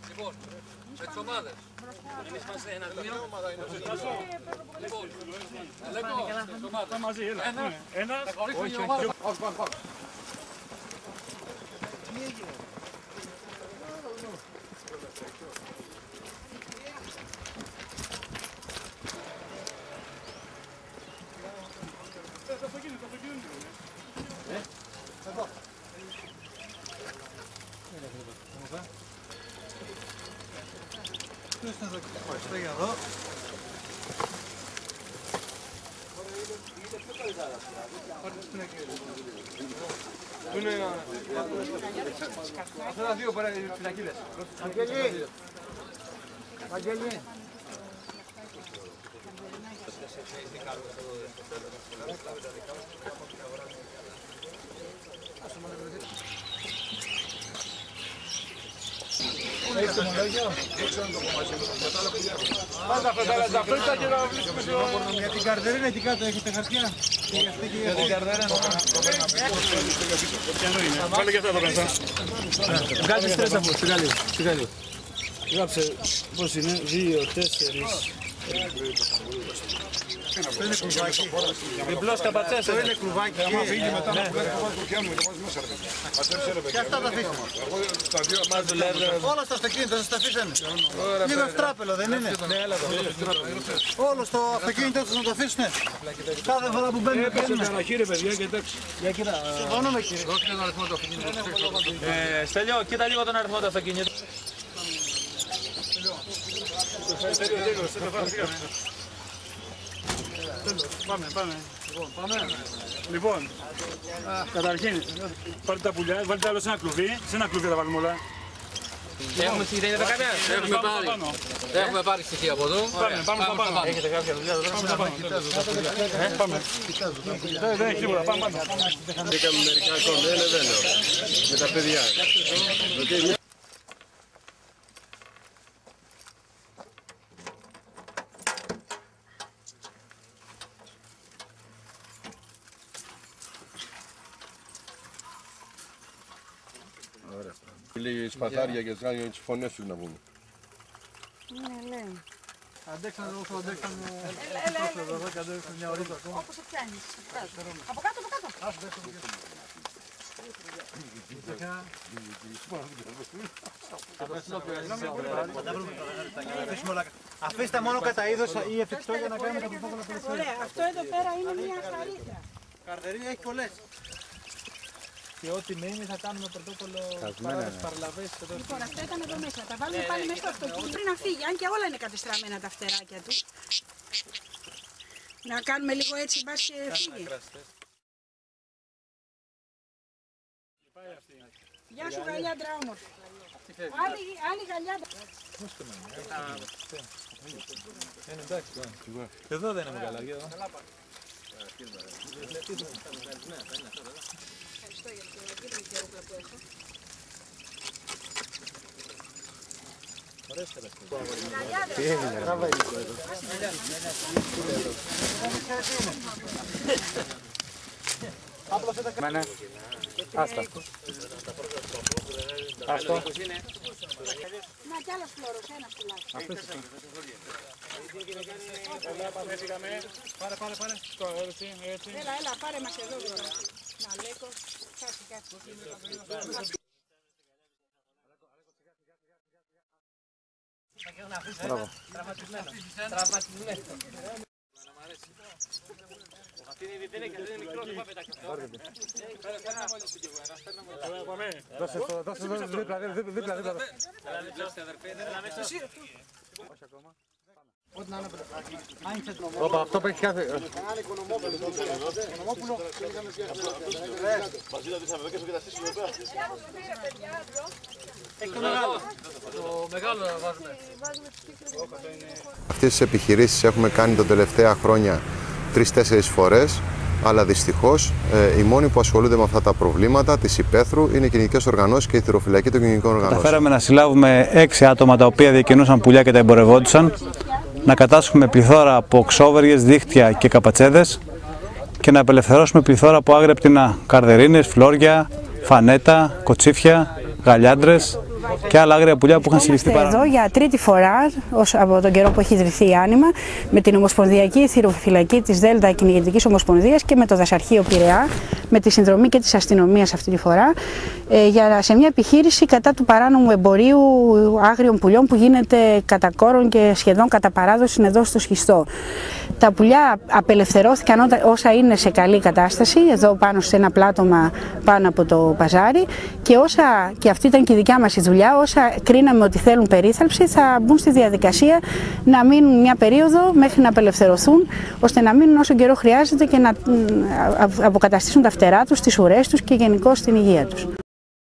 Λοιπόν, με τις ομάδες. Εμείς είμαστε ένα τμήμα. Λοιπόν, ελέγχω τις ομάδες. Ένας, όχι. Αυτά τα δύο πινακίδες. Βαγγέλη. Έχεις το μολόγιο? Για την καρδερίνα εκεί κάτω έχετε χαρτιά? Για την καρδερίνα Βάλε και αυτά εδώ μέσα. βγάλτε στρες από, σιγά λίγο. Γράψε πώς είναι, 2, 4. Αυτό είναι κλουβάκι. Διπλός καπατσές. Αυτό είναι κλουβάκι. Άμα φύγει μετά να βγάλει το βάζει το πιάνο, το βάζει μέσα. Και αυτά τα αφήσαμε. Όλα στο αυτοκίνητο σας τα αφήσανε. Λίγο ευτράπελο δεν είναι? Όλο στο αυτοκίνητο σας να το αφήσουνε. Κάθε φορά που μπαίνουν Έπεσε ταραχή ρε παιδιά και εντάξει. Για κοίτα, συμφωνούμε κύριε. Στέλιο, κοίτα λίγο τον αριθμό του αυτοκίνητου. Πάμε. Λοιπόν, καταρχήν, πάρτε τα πουλιά, βάλτε άλλο σε ένα κλουβί. Σε ένα κλουβί θα βάλουμε όλα. Έχουμε στοιχεία για κανένα. Έχουμε πάρει στοιχεία από εδώ. Πάμε πάνω. Έχετε κάποια δουλειά εδώ? Πάμε. Δεν έχει τίποτα, πάμε. Είχαμε μερικά κονέλε, δεν λέω, με τα παιδιά. Λίγοι σπαθάρια και τις φωνές σου να πούμε. Ναι, λέει. Αντέξανε όσο αντέξανε. Όπως σε πιάνεις. Από κάτω, από κάτω. Αφήστε μόνο κατά είδος ή εφικτό για να κάνουμε τα πρωτόκολλα περισσότερα. Ωραία, αυτό εδώ πέρα είναι μια χαρίτρα. Καρδερίνια έχει πολλές. Και ό,τι μένει θα κάνουμε πρωτόκολλο παραλαβές. Λοιπόν, αυτά ήταν εδώ μέσα. Τα βάλουμε πάλι μέσα στο αυτοκίνητο πριν να φύγει. Αν και όλα είναι κατεστραμμένα τα φτεράκια του. Να κάνουμε λίγο έτσι, μπας και φύγει. Γεια σου γαλιάντρα όμορφη. Άλλη γαλιάντρα. Εδώ δεν είναι καλά. Ευχαριστώ για την κερούκλα που έχω. Τι έγινε, τράβα υλικό εδώ. Μένα, άστα. Αυτό. Να κι άλλος φλόρος, ένας τουλάχιστον. Πάρε. Έλα, πάρε μας εδώ τώρα. Να λέκω, κάτσε. Μπράβο. Τραυματισμένο. Αυτή είναι η διτενέκια, δεν είναι μικρό, δεν πάει πετάξει αυτό. Δώσε δίπλα. Όχι ακόμα. Ό,τι να είναι Όπα, αυτό παίξει κάθε... Οικονομόπουλο. Μαζί να δεις να με δέκες και τα στήσουμε εδώ. Το μεγάλο να βάζουμε. Αυτές τις επιχειρήσεις έχουμε κάνει τα τελευταία χρόνια 3-4 φορές, αλλά δυστυχώς οι μόνοι που ασχολούνται με αυτά τα προβλήματα της υπαίθρου είναι οι κοινωνικές οργανώσεις και η θηροφυλακή των κοινωνικών οργανώσεων. Καταφέραμε να συλλάβουμε 6 άτομα τα οποία διακινούσαν πουλιά και τα εμπορευόντουσαν, να κατάσχουμε πληθώρα από ξόβεριες, δίχτυα και καπατσέδες και να απελευθερώσουμε πληθώρα από άγρια πτηνά, καρδερίνες, φλόρια, φανέτα, κοτσίφια γαλιάντρες και άλλα άγρια πουλιά που είχαν συλληφθεί παράνομα. Εδώ για τρίτη φορά, από τον καιρό που έχει ιδρυθεί η Άνιμα, με την Ομοσπονδιακή Θηροφυλακή της ΔΕΛΤΑ Κυνηγετικής Ομοσπονδίας και με το Δασαρχείο Πειραιά, με τη συνδρομή και της αστυνομίας αυτή τη φορά, σε μια επιχείρηση κατά του παράνομου εμπορίου άγριων πουλιών που γίνεται κατά κόρον και σχεδόν κατά παράδοση εδώ στο Σχιστό. Τα πουλιά απελευθερώθηκαν όσα είναι σε καλή κατάσταση, εδώ πάνω σε ένα πλάτωμα πάνω από το παζάρι, και αυτή ήταν και η δικιά μας η δουλειά, όσα κρίναμε ότι θέλουν περίθαλψη θα μπουν στη διαδικασία να μείνουν μια περίοδο μέχρι να απελευθερωθούν, ώστε να μείνουν όσο καιρό χρειάζεται και να αποκαταστήσουν τα φτερά τους, τις ουρές τους και γενικώς την υγεία τους.